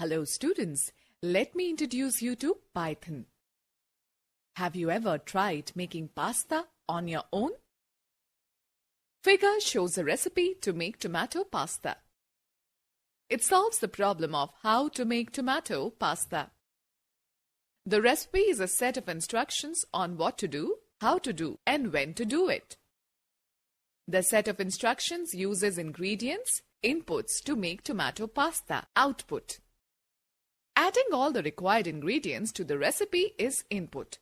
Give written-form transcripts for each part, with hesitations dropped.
Hello students, let me introduce you to Python. Have you ever tried making pasta on your own? Figure shows a recipe to make tomato pasta. It solves the problem of how to make tomato pasta. The recipe is a set of instructions on what to do, how to do, and when to do it. The set of instructions uses ingredients, inputs to make tomato pasta, output. Adding all the required ingredients to the recipe is input.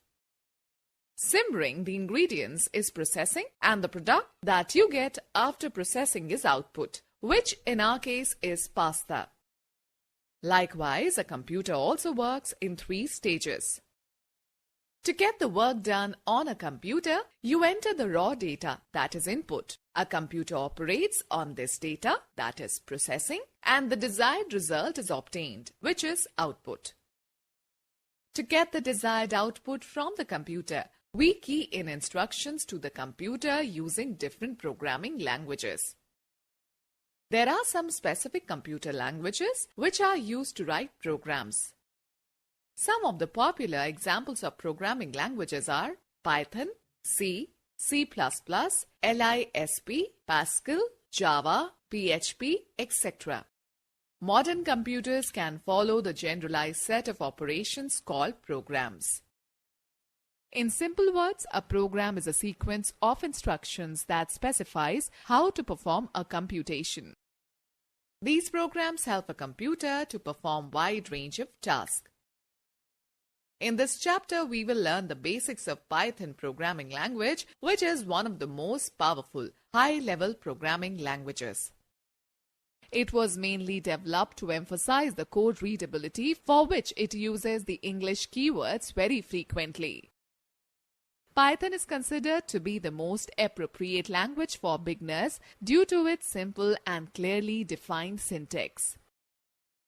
Simmering the ingredients is processing, and the product that you get after processing is output, which in our case is pasta. Likewise, a computer also works in 3 stages. To get the work done on a computer, you enter the raw data, that is input. A computer operates on this data, that is processing, and the desired result is obtained, which is output. To get the desired output from the computer, we key in instructions to the computer using different programming languages. There are some specific computer languages which are used to write programs. Some of the popular examples of programming languages are Python, C, C++, Lisp, Pascal, Java, PHP, etc. Modern computers can follow the generalized set of operations called programs. In simple words, a program is a sequence of instructions that specifies how to perform a computation. These programs help a computer to perform a wide range of tasks. In this chapter, we will learn the basics of Python programming language, which is one of the most powerful, high-level programming languages. It was mainly developed to emphasize the code readability, for which it uses the English keywords very frequently. Python is considered to be the most appropriate language for beginners due to its simple and clearly defined syntax.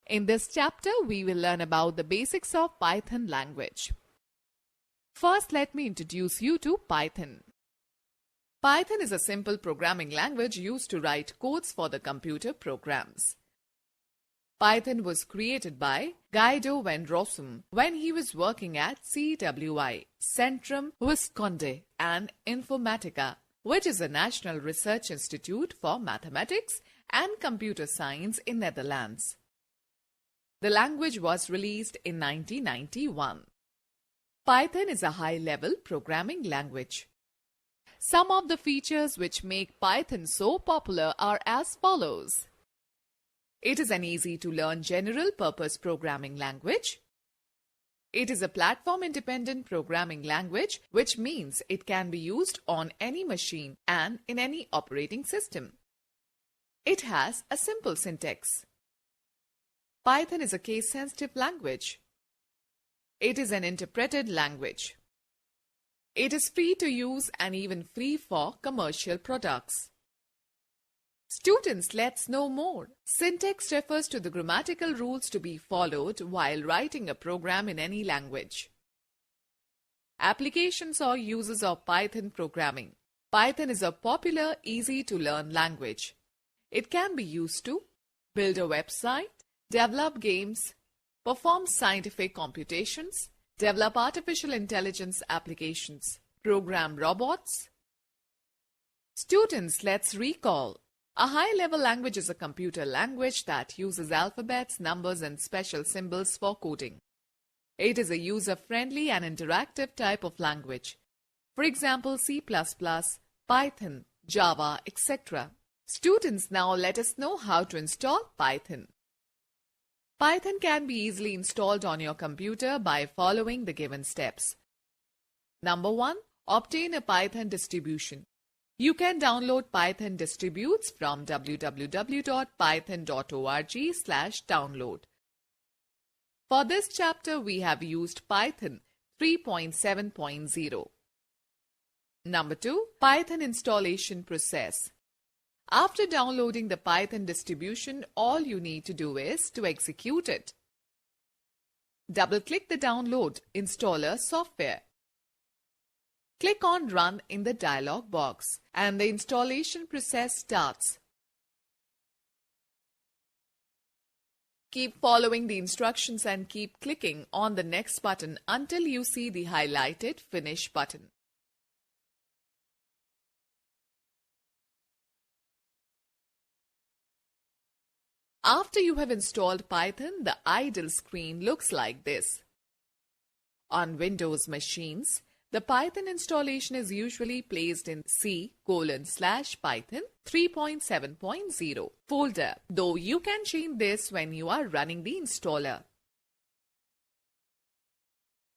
In this chapter, we will learn about the basics of Python language. First, let me introduce you to Python. Python is a simple programming language used to write codes for the computer programs. Python was created by Guido van Rossum when he was working at CWI, Centrum Wiskunde and Informatica, which is a national research institute for mathematics and computer science in Netherlands. The language was released in 1991. Python is a high-level programming language. Some of the features which make Python so popular are as follows. It is an easy-to-learn general-purpose programming language. It is a platform-independent programming language, which means it can be used on any machine and in any operating system. It has a simple syntax. Python is a case-sensitive language. It is an interpreted language. It is free to use and even free for commercial products. Students, let's know more. Syntax refers to the grammatical rules to be followed while writing a program in any language. Applications or uses of Python programming. Python is a popular, easy-to-learn language. It can be used to build a website, develop games, perform scientific computations, develop artificial intelligence applications, program robots. Students, let's recall. A high-level language is a computer language that uses alphabets, numbers, and special symbols for coding. It is a user-friendly and interactive type of language. For example, C++, Python, Java, etc. Students, now let us know how to install Python. Python can be easily installed on your computer by following the given steps. Number 1. Obtain a Python distribution. You can download Python distributes from www.python.org/download. For this chapter, we have used Python 3.7.0. Number 2. Python installation process. After downloading the Python distribution, all you need to do is to execute it. Double-click the download installer software. Click on Run in the dialog box and the installation process starts. Keep following the instructions and keep clicking on the next button until you see the highlighted Finish button. After you have installed Python, the idle screen looks like this. On Windows machines, the Python installation is usually placed in C:/Python 3.7.0 folder, though you can change this when you are running the installer.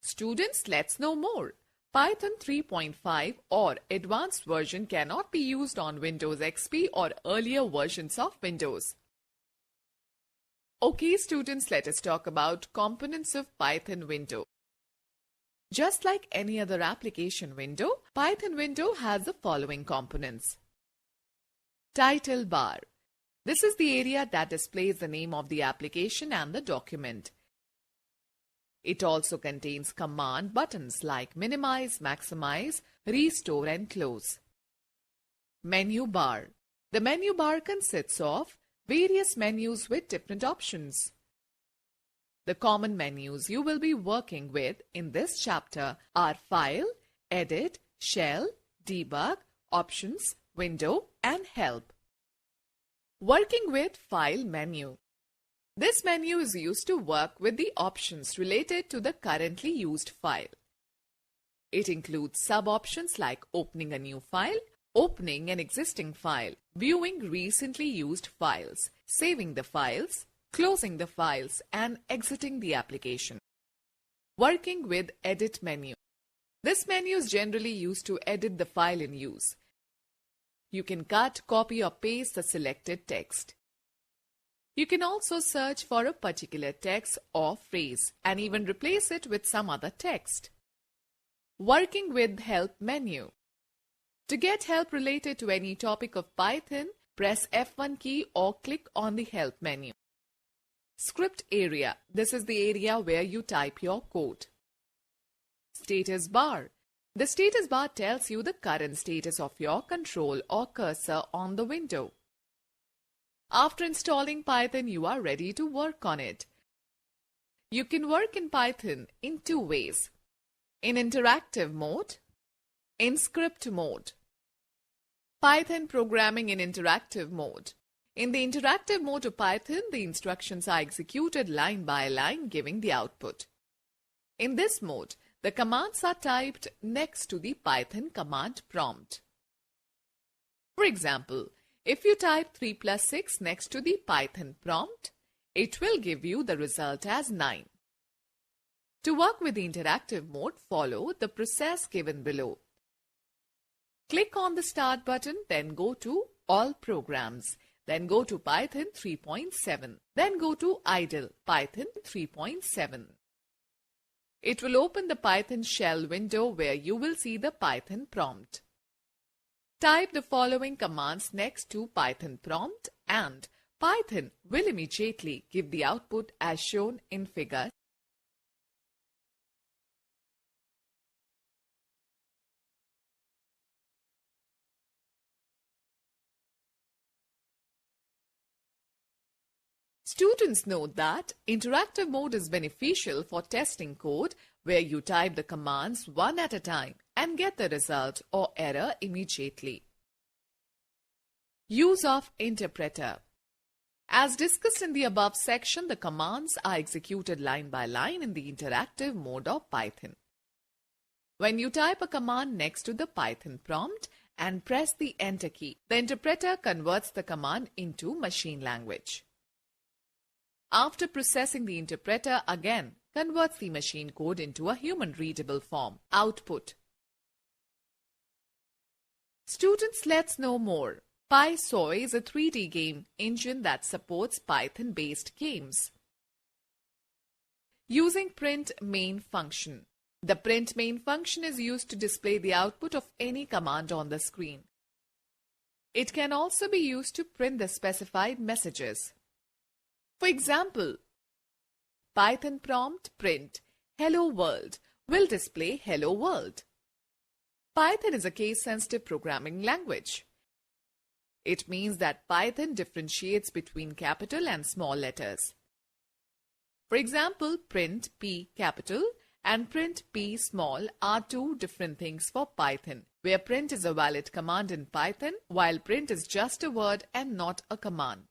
Students, let's know more. Python 3.5 or advanced version cannot be used on Windows XP or earlier versions of Windows. Okay, students, let us talk about components of Python window. Just like any other application window, Python window has the following components. Title bar. This is the area that displays the name of the application and the document. It also contains command buttons like minimize, maximize, restore and close. Menu bar. The menu bar consists of various menus with different options. The common menus you will be working with in this chapter are File, Edit, Shell, Debug, Options, Window, and Help. Working with File menu. This menu is used to work with the options related to the currently used file. It includes sub-options like opening a new file, opening an existing file, viewing recently used files, saving the files, closing the files, and exiting the application. Working with Edit menu. This menu is generally used to edit the file in use. You can cut, copy, or paste the selected text. You can also search for a particular text or phrase and even replace it with some other text. Working with Help menu. To get help related to any topic of Python, press F1 key or click on the Help menu. Script area. This is the area where you type your code. Status bar. The status bar tells you the current status of your control or cursor on the window. After installing Python, you are ready to work on it. You can work in Python in two ways: in interactive mode, in script mode. Python programming in interactive mode. In the interactive mode of Python, the instructions are executed line by line, giving the output. In this mode, the commands are typed next to the Python command prompt. For example, if you type 3 plus 6 next to the Python prompt, it will give you the result as 9. To work with the interactive mode, follow the process given below. Click on the Start button, then go to All Programs. Then go to Python 3.7. Then go to Idle, Python 3.7. It will open the Python shell window where you will see the Python prompt. Type the following commands next to Python prompt and Python will immediately give the output as shown in figure. Students note that interactive mode is beneficial for testing code where you type the commands one at a time and get the result or error immediately. Use of interpreter. As discussed in the above section, the commands are executed line by line in the interactive mode of Python. When you type a command next to the Python prompt and press the Enter key, the interpreter converts the command into machine language. After processing, the interpreter again converts the machine code into a human-readable form. Output. Students, let's know more. PySoy is a 3D game engine that supports Python-based games. Using print main function. The print main function is used to display the output of any command on the screen. It can also be used to print the specified messages. For example, Python prompt print hello world will display hello world. Python is a case-sensitive programming language. It means that Python differentiates between capital and small letters. For example, print P capital and print P small are two different things for Python, where print is a valid command in Python, while print is just a word and not a command.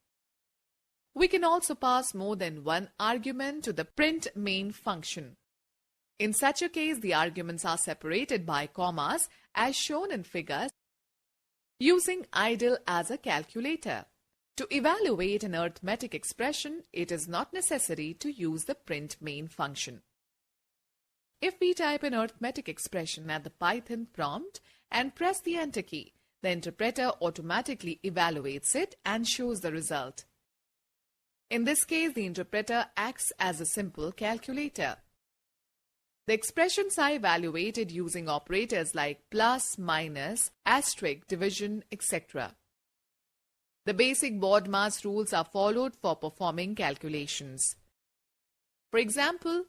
We can also pass more than one argument to the print main function. In such a case, the arguments are separated by commas as shown in figures using idle as a calculator. To evaluate an arithmetic expression, it is not necessary to use the print main function. If we type an arithmetic expression at the Python prompt and press the Enter key, the interpreter automatically evaluates it and shows the result. In this case, the interpreter acts as a simple calculator. The expressions are evaluated using operators like plus, minus, asterisk, division, etc. The basic BODMAS rules are followed for performing calculations. For example,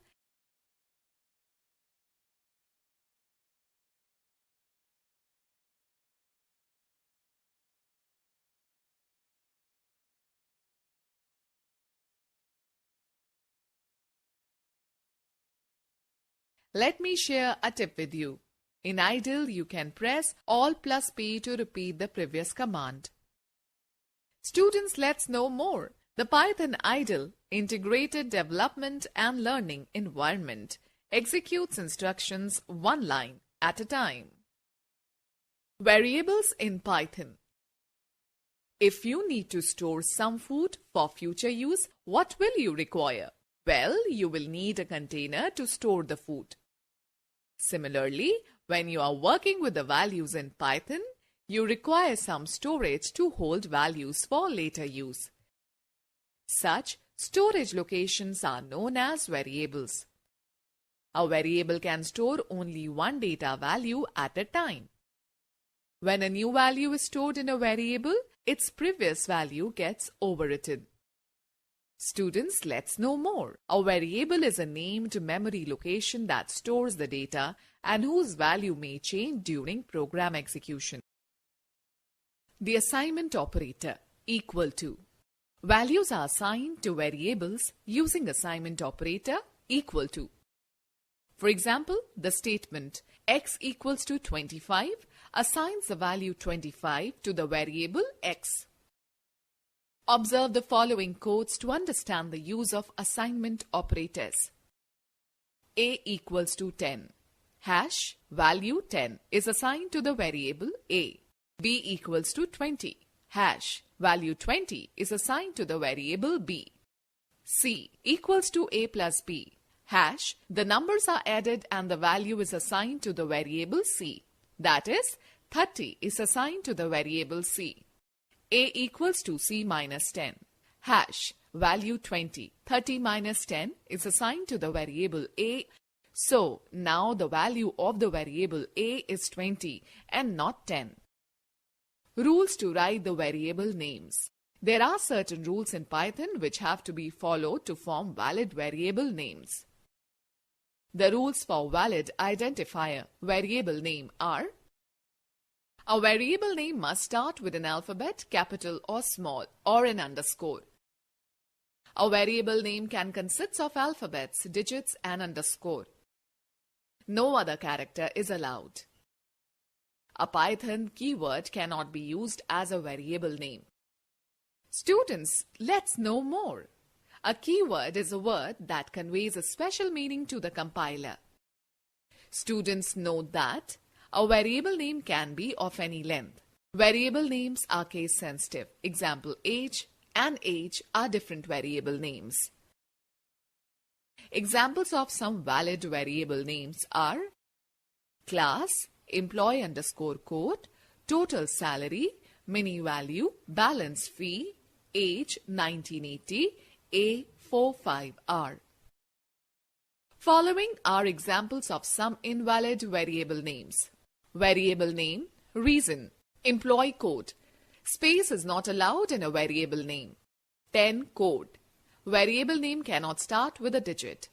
let me share a tip with you. In idle, you can press Alt plus P to repeat the previous command. Students, let's know more. The Python idle, integrated development and learning environment, executes instructions one line at a time. Variables in Python. If you need to store some food for future use, what will you require? Well, you will need a container to store the food. Similarly, when you are working with the values in Python, you require some storage to hold values for later use. Such storage locations are known as variables. A variable can store only one data value at a time. When a new value is stored in a variable, its previous value gets overwritten. Students, let's know more. A variable is a named memory location that stores the data and whose value may change during program execution. The assignment operator equal to. Values are assigned to variables using assignment operator equal to. For example, the statement x equals to 25 assigns the value 25 to the variable x. Observe the following codes to understand the use of assignment operators. A equals to 10. Hash value 10 is assigned to the variable A. B equals to 20. Hash value 20 is assigned to the variable B. C equals to A plus B. Hash, the numbers are added and the value is assigned to the variable C. That is, 30 is assigned to the variable C. A equals to C minus 10. Hash, value 20. 30 minus 10 is assigned to the variable A. So, now the value of the variable A is 20 and not 10. Rules to write the variable names. There are certain rules in Python which have to be followed to form valid variable names. The rules for valid identifier variable name are: a variable name must start with an alphabet, capital or small, or an underscore. A variable name can consist of alphabets, digits, and underscore. No other character is allowed. A Python keyword cannot be used as a variable name. Students, let's know more. A keyword is a word that conveys a special meaning to the compiler. Students, note that a variable name can be of any length. Variable names are case sensitive. Example, age and age are different variable names. Examples of some valid variable names are class, employee underscore code, total salary, mini value, balance fee, age 1980, A45R. Following are examples of some invalid variable names. Variable name, reason, employee code. Space is not allowed in a variable name. 10 code. Variable name cannot start with a digit.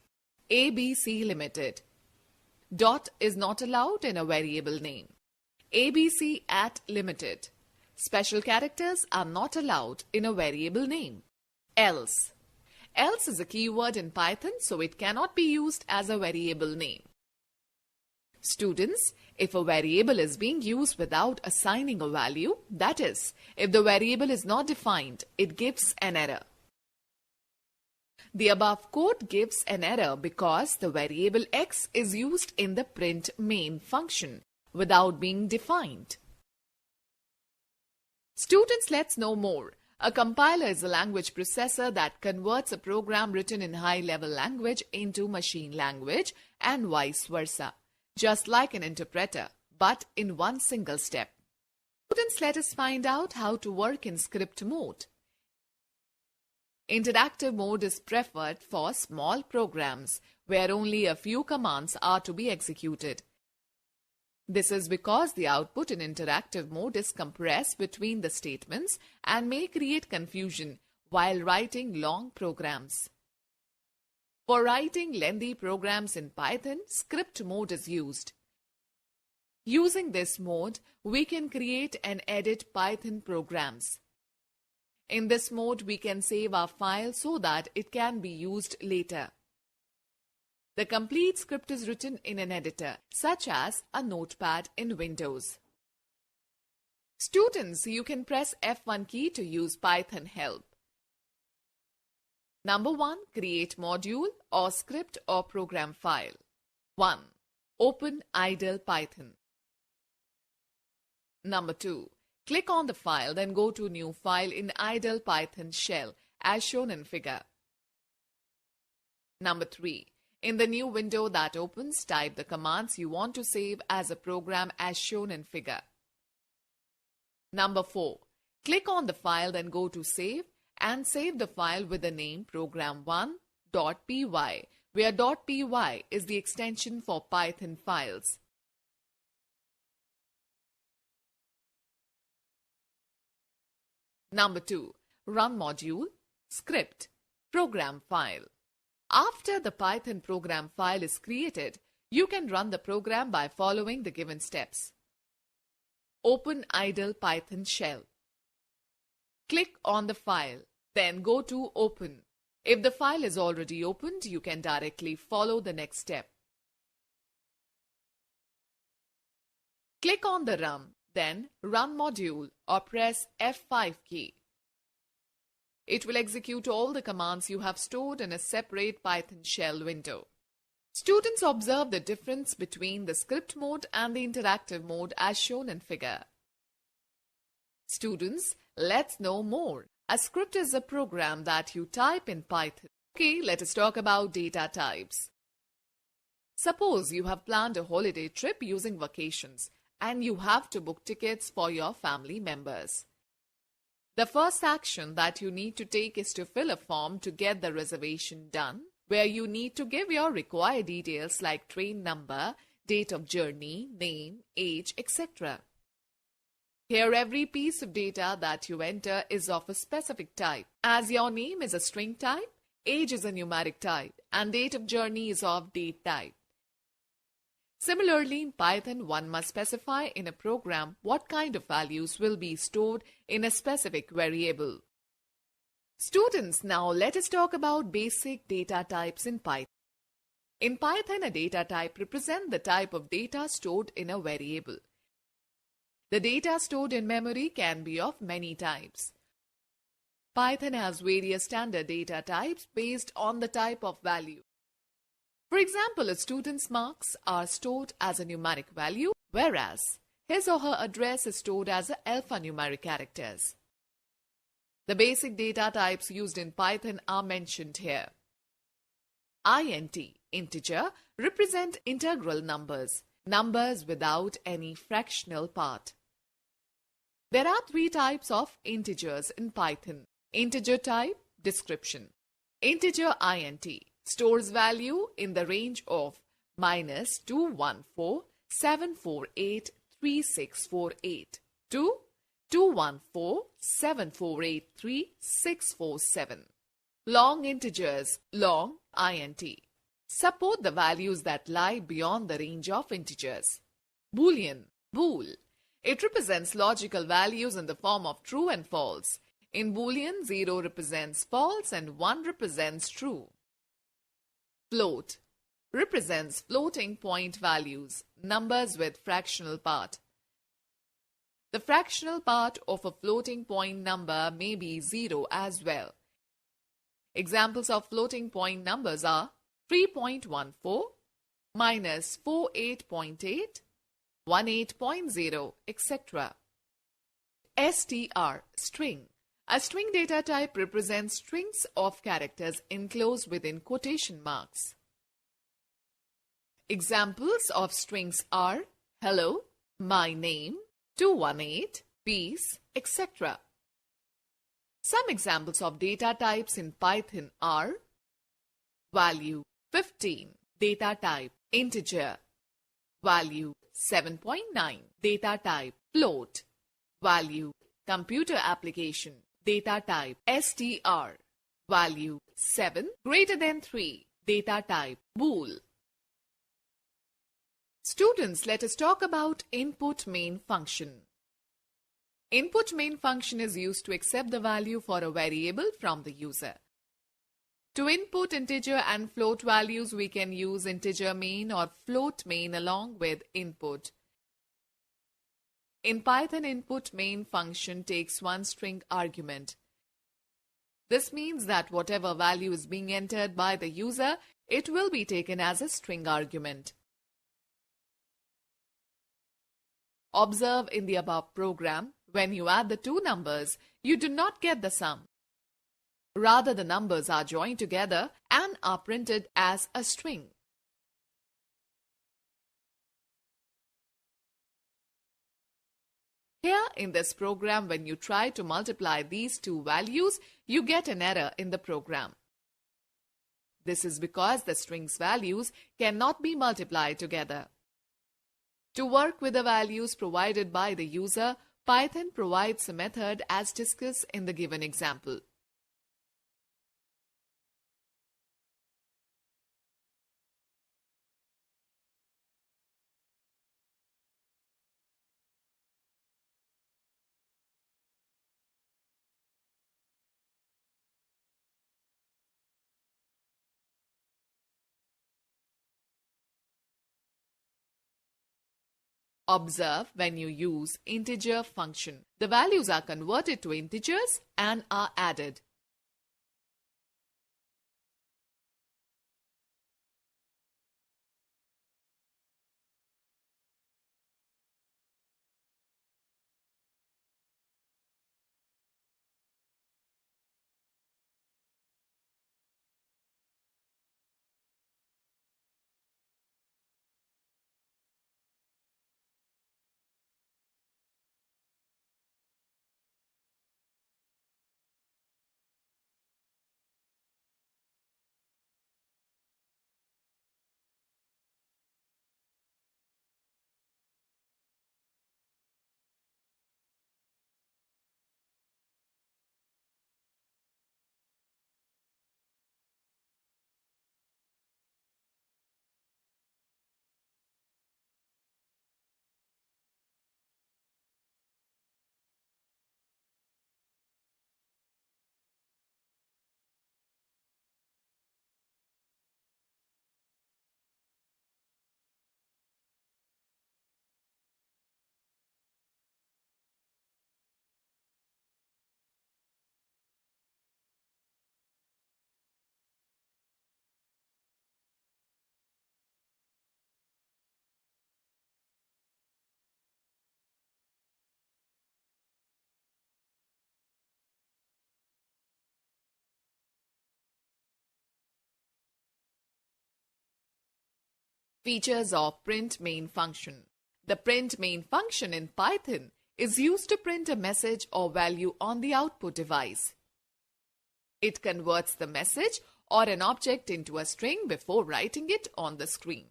ABC Limited. Dot is not allowed in a variable name. ABC at limited. Special characters are not allowed in a variable name. Else. Else is a keyword in Python, so it cannot be used as a variable name. Students, if a variable is being used without assigning a value, that is, if the variable is not defined, it gives an error. The above code gives an error because the variable x is used in the print main function without being defined. Students, let's know more. A compiler is a language processor that converts a program written in high-level language into machine language and vice versa, just like an interpreter, but in one single step. Students, let us find out how to work in script mode. Interactive mode is preferred for small programs where only a few commands are to be executed. This is because the output in interactive mode is compressed between the statements and may create confusion while writing long programs. For writing lengthy programs in Python, script mode is used. Using this mode, we can create and edit Python programs. In this mode, we can save our file so that it can be used later. The complete script is written in an editor, such as a notepad in Windows. Students, you can press F1 key to use Python help. Number 1. Create module or script or program file. 1. Open idle Python. Number 2. Click on the file, then go to New File in idle Python shell as shown in figure. Number 3. In the new window that opens, type the commands you want to save as a program as shown in figure. Number 4. Click on the file, then go to Save and save the file with the name program1.py, where .py is the extension for Python files. Number 2. Run module, script, program file. After the Python program file is created, you can run the program by following the given steps. Open idle Python shell. Click on the file, then go to Open. If the file is already opened, you can directly follow the next step. Click on the Run, then Run module or press F5 key. It will execute all the commands you have stored in a separate Python shell window. Students, observe the difference between the script mode and the interactive mode as shown in figure. Students, let's know more. A script is a program that you type in Python. Okay, let us talk about data types. Suppose you have planned a holiday trip using vacations and you have to book tickets for your family members. The first action that you need to take is to fill a form to get the reservation done, where you need to give your required details like train number, date of journey, name, age, etc. Here, every piece of data that you enter is of a specific type. As your name is a string type, age is a numeric type, and date of journey is of date type. Similarly, in Python, one must specify in a program what kind of values will be stored in a specific variable. Students, now let us talk about basic data types in Python. In Python, a data type represents the type of data stored in a variable. The data stored in memory can be of many types. Python has various standard data types based on the type of value. For example, a student's marks are stored as a numeric value, whereas his or her address is stored as alphanumeric characters. The basic data types used in Python are mentioned here. int, integer, represent integral numbers, numbers without any fractional part. There are three types of integers in Python. Integer type, description. Integer int stores value in the range of -214-748-3648 to 214-748-3647. Long integers, long int, support the values that lie beyond the range of integers. Boolean, bool. It represents logical values in the form of true and false. In Boolean, 0 represents false and 1 represents true. Float represents floating point values, numbers with fractional part. The fractional part of a floating point number may be 0 as well. Examples of floating point numbers are 3.14, minus 48.8, 18.0, etc. str, string. A string data type represents strings of characters enclosed within quotation marks. Examples of strings are hello, my name, 218, peace, etc. Some examples of data types in Python are value 15, data type integer, value 7.9, data type float, value computer application, data type str, value 7 greater than 3, data type bool. Students, let us talk about input main function. Input main function is used to accept the value for a variable from the user. To input integer and float values, we can use integer main or float main along with input. In Python, input main function takes one string argument. This means that whatever value is being entered by the user, it will be taken as a string argument. Observe in the above program, when you add the two numbers, you do not get the sum. Rather, the numbers are joined together and are printed as a string. Here in this program, when you try to multiply these two values, you get an error in the program. This is because the string's values cannot be multiplied together. To work with the values provided by the user, Python provides a method as discussed in the given example. Observe when you use integer function. The values are converted to integers and are added. Features of print main function. The print main function in Python is used to print a message or value on the output device. It converts the message or an object into a string before writing it on the screen.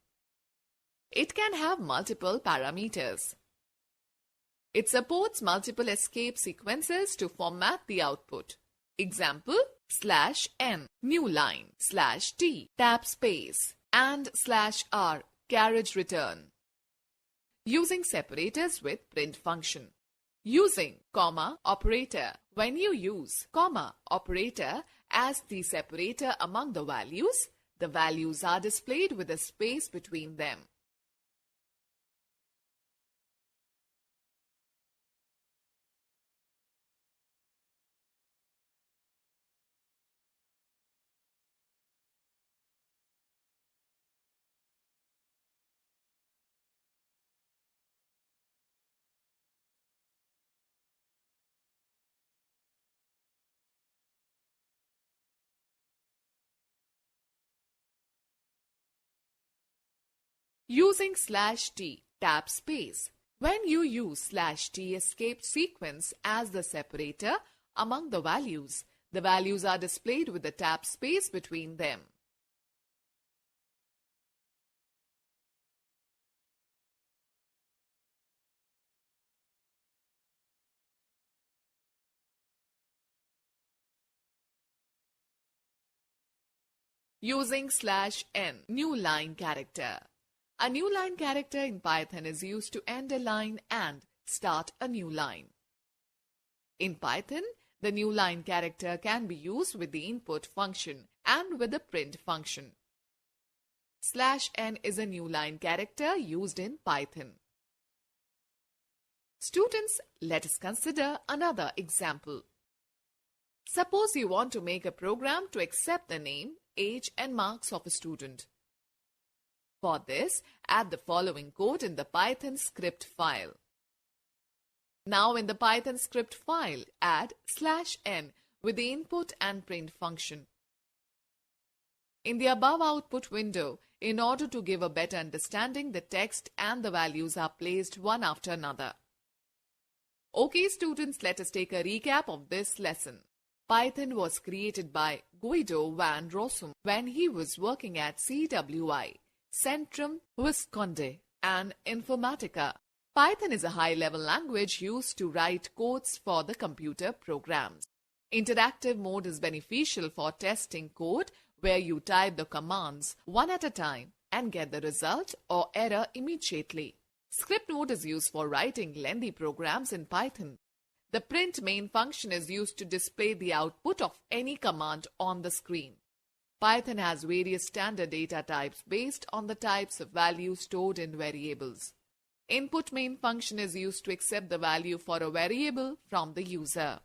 It can have multiple parameters. It supports multiple escape sequences to format the output. Example, /n, new line, /t, tab space, and /r, carriage return. Using separators with print function. Using comma operator. When you use comma operator as the separator among the values are displayed with a space between them. Using /t tab space. When you use /t escape sequence as the separator among the values are displayed with the tab space between them. Using /n new line character. A new line character in Python is used to end a line and start a new line. In Python, the new line character can be used with the input function and with the print function. /n is a new line character used in Python. Students, let us consider another example. Suppose you want to make a program to accept the name, age and marks of a student. For this, add the following code in the Python script file. Now in the Python script file, add /n with the input and print function. In the above output window, in order to give a better understanding, the text and the values are placed one after another. Okay students, let us take a recap of this lesson. Python was created by Guido van Rossum when he was working at CWI, Centrum Visconde and Informatica. Python is a high-level language used to write codes for the computer programs. Interactive mode is beneficial for testing code where you type the commands one at a time and get the result or error immediately. Script mode is used for writing lengthy programs in Python. The print main function is used to display the output of any command on the screen. Python has various standard data types based on the types of values stored in variables. Input main function is used to accept the value for a variable from the user.